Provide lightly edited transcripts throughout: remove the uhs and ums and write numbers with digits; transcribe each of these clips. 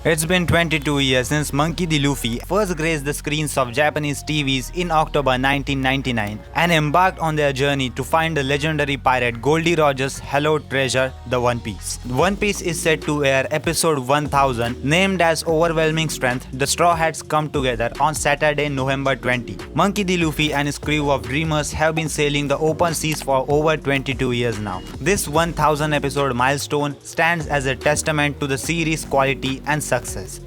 It's been 22 years since Monkey D. Luffy first graced the screens of Japanese TVs in October 1999 and embarked on their journey to find the legendary pirate Gol D hallowed treasure, the One Piece. One Piece is set to air episode 1000, named as Overwhelming Strength. The Straw Hats come together on Saturday, November 20. Monkey D. Luffy and his crew of dreamers have been sailing the open seas for over 22 years now. This 1000 episode milestone stands as a testament to the series' quality and success.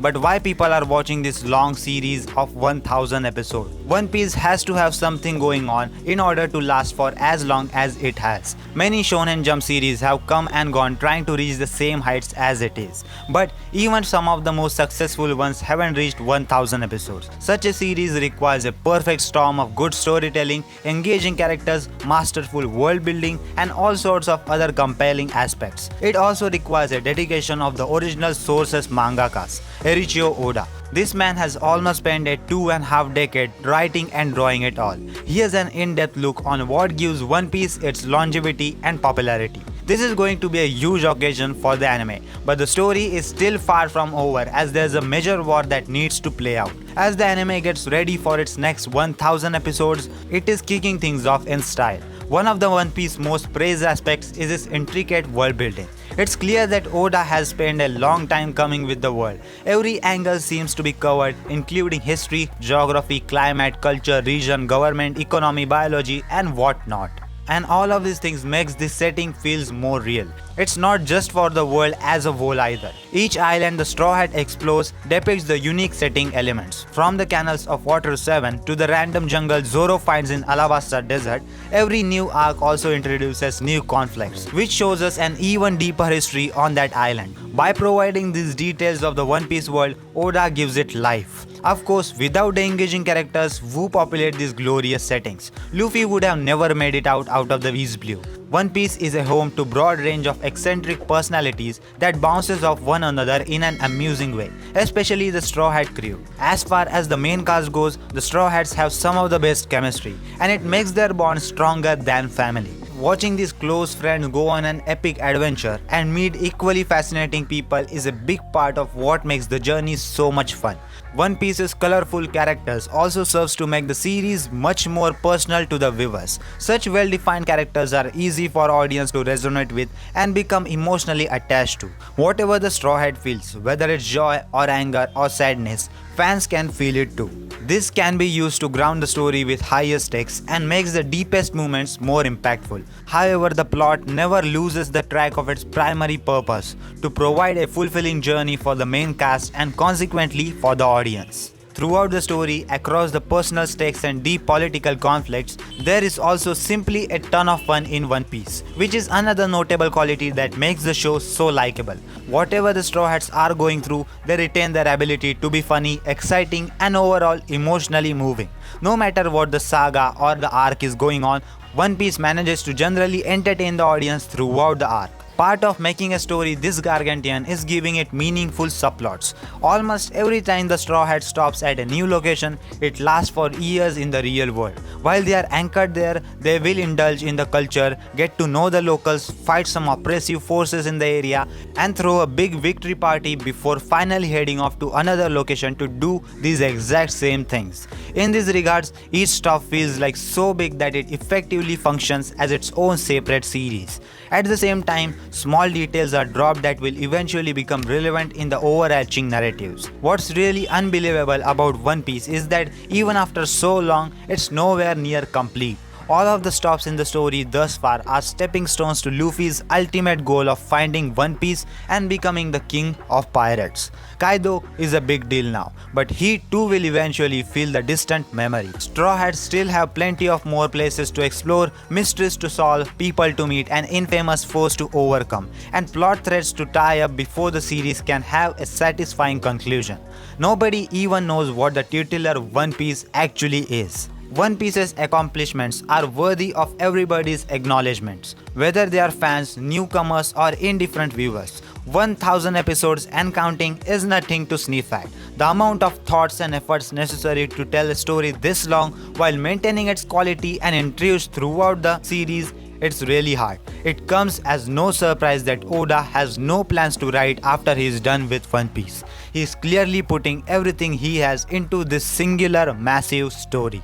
But why people are watching this long series of 1000 episodes? One Piece has to have something going on in order to last for as long as it has. Many Shonen Jump series have come and gone trying to reach the same heights as it is. But even some of the most successful ones haven't reached 1000 episodes. Such a series requires a perfect storm of good storytelling, engaging characters, masterful world building, and all sorts of other compelling aspects. It also requires a dedication of the original source's mangaka, Eiichiro Oda. This man has almost spent a 2.5 decades writing and drawing it all. Here's an in-depth look on what gives One Piece its longevity and popularity. This is going to be a huge occasion for the anime, but the story is still far from over as there's a major war that needs to play out. As the anime gets ready for its next 1000 episodes, it is kicking things off in style. One of the One Piece most praised aspects is its intricate world building. It's clear that Oda has spent a long time coming with the world. Every angle seems to be covered, including history, geography, climate, culture, region, government, economy, biology, and whatnot. And all of these things makes this setting feels more real. It's not just for the world as a whole either. Each island the Straw Hat explores depicts the unique setting elements. From the canals of Water 7 to the random jungle Zoro finds in Alabasta Desert, every new arc also introduces new conflicts, which shows us an even deeper history on that island. By providing these details of the One Piece world, Oda gives it life. Of course, without the engaging characters who populate these glorious settings, Luffy would have never made it out of the East Blue. One Piece is a home to broad range of eccentric personalities that bounces off one another in an amusing way, especially the Straw Hat crew. As far as the main cast goes, the Straw Hats have some of the best chemistry, and it makes their bond stronger than family. Watching these close friends go on an epic adventure and meet equally fascinating people is a big part of what makes the journey so much fun. One Piece's colorful characters also serves to make the series much more personal to the viewers. Such well-defined characters are easy for audience to resonate with and become emotionally attached to. Whatever the Straw Hat feels, whether it's joy or anger or sadness, fans can feel it too. This can be used to ground the story with higher stakes and makes the deepest moments more impactful. However, the plot never loses the track of its primary purpose, to provide a fulfilling journey for the main cast and consequently for the audience. Throughout the story, across the personal stakes and deep political conflicts, there is also simply a ton of fun in One Piece, which is another notable quality that makes the show so likable. Whatever the Straw Hats are going through, they retain their ability to be funny, exciting, and overall emotionally moving. No matter what the saga or the arc is going on, One Piece manages to generally entertain the audience throughout the arc. Part of making a story this gargantuan is giving it meaningful subplots. Almost every time the Straw Hat stops at a new location, it lasts for years in the real world. While they are anchored there, they will indulge in the culture, get to know the locals, fight some oppressive forces in the area, and throw a big victory party before finally heading off to another location to do these exact same things. In these regards, each stop feels like so big that it effectively functions as its own separate series. At the same time, small details are dropped that will eventually become relevant in the overarching narratives. What's really unbelievable about One Piece is that even after so long, it's nowhere near complete. All of the stops in the story thus far are stepping stones to Luffy's ultimate goal of finding One Piece and becoming the king of pirates. Kaido is a big deal now, but he too will eventually feel the distant memory. Straw Hats still have plenty of more places to explore, mysteries to solve, people to meet, and infamous foes to overcome, and plot threads to tie up before the series can have a satisfying conclusion. Nobody even knows what the titular One Piece actually is. One Piece's accomplishments are worthy of everybody's acknowledgements, whether they are fans, newcomers, or indifferent viewers. 1000 episodes and counting is nothing to sniff at. The amount of thoughts and efforts necessary to tell a story this long while maintaining its quality and intrigue throughout the series it's really hard. It comes as no surprise that Oda has no plans to write after he is done with One Piece. He is clearly putting everything he has into this singular massive story.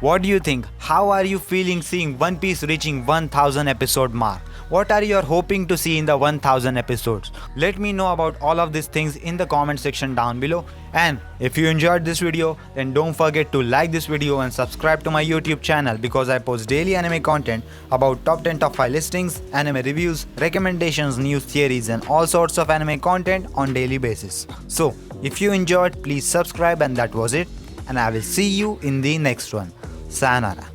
What do you think? How are you feeling seeing One Piece reaching 1000 episode mark? What are you hoping to see in the 1000 episodes? Let me know about all of these things in the comment section down below. And if you enjoyed this video, then don't forget to like this video and subscribe to my YouTube channel, because I post daily anime content about top 10 top 5 listings, anime reviews, recommendations, news theories and all sorts of anime content on daily basis. So if you enjoyed, please subscribe, and that was it. And I will see you in the next one. Sayonara.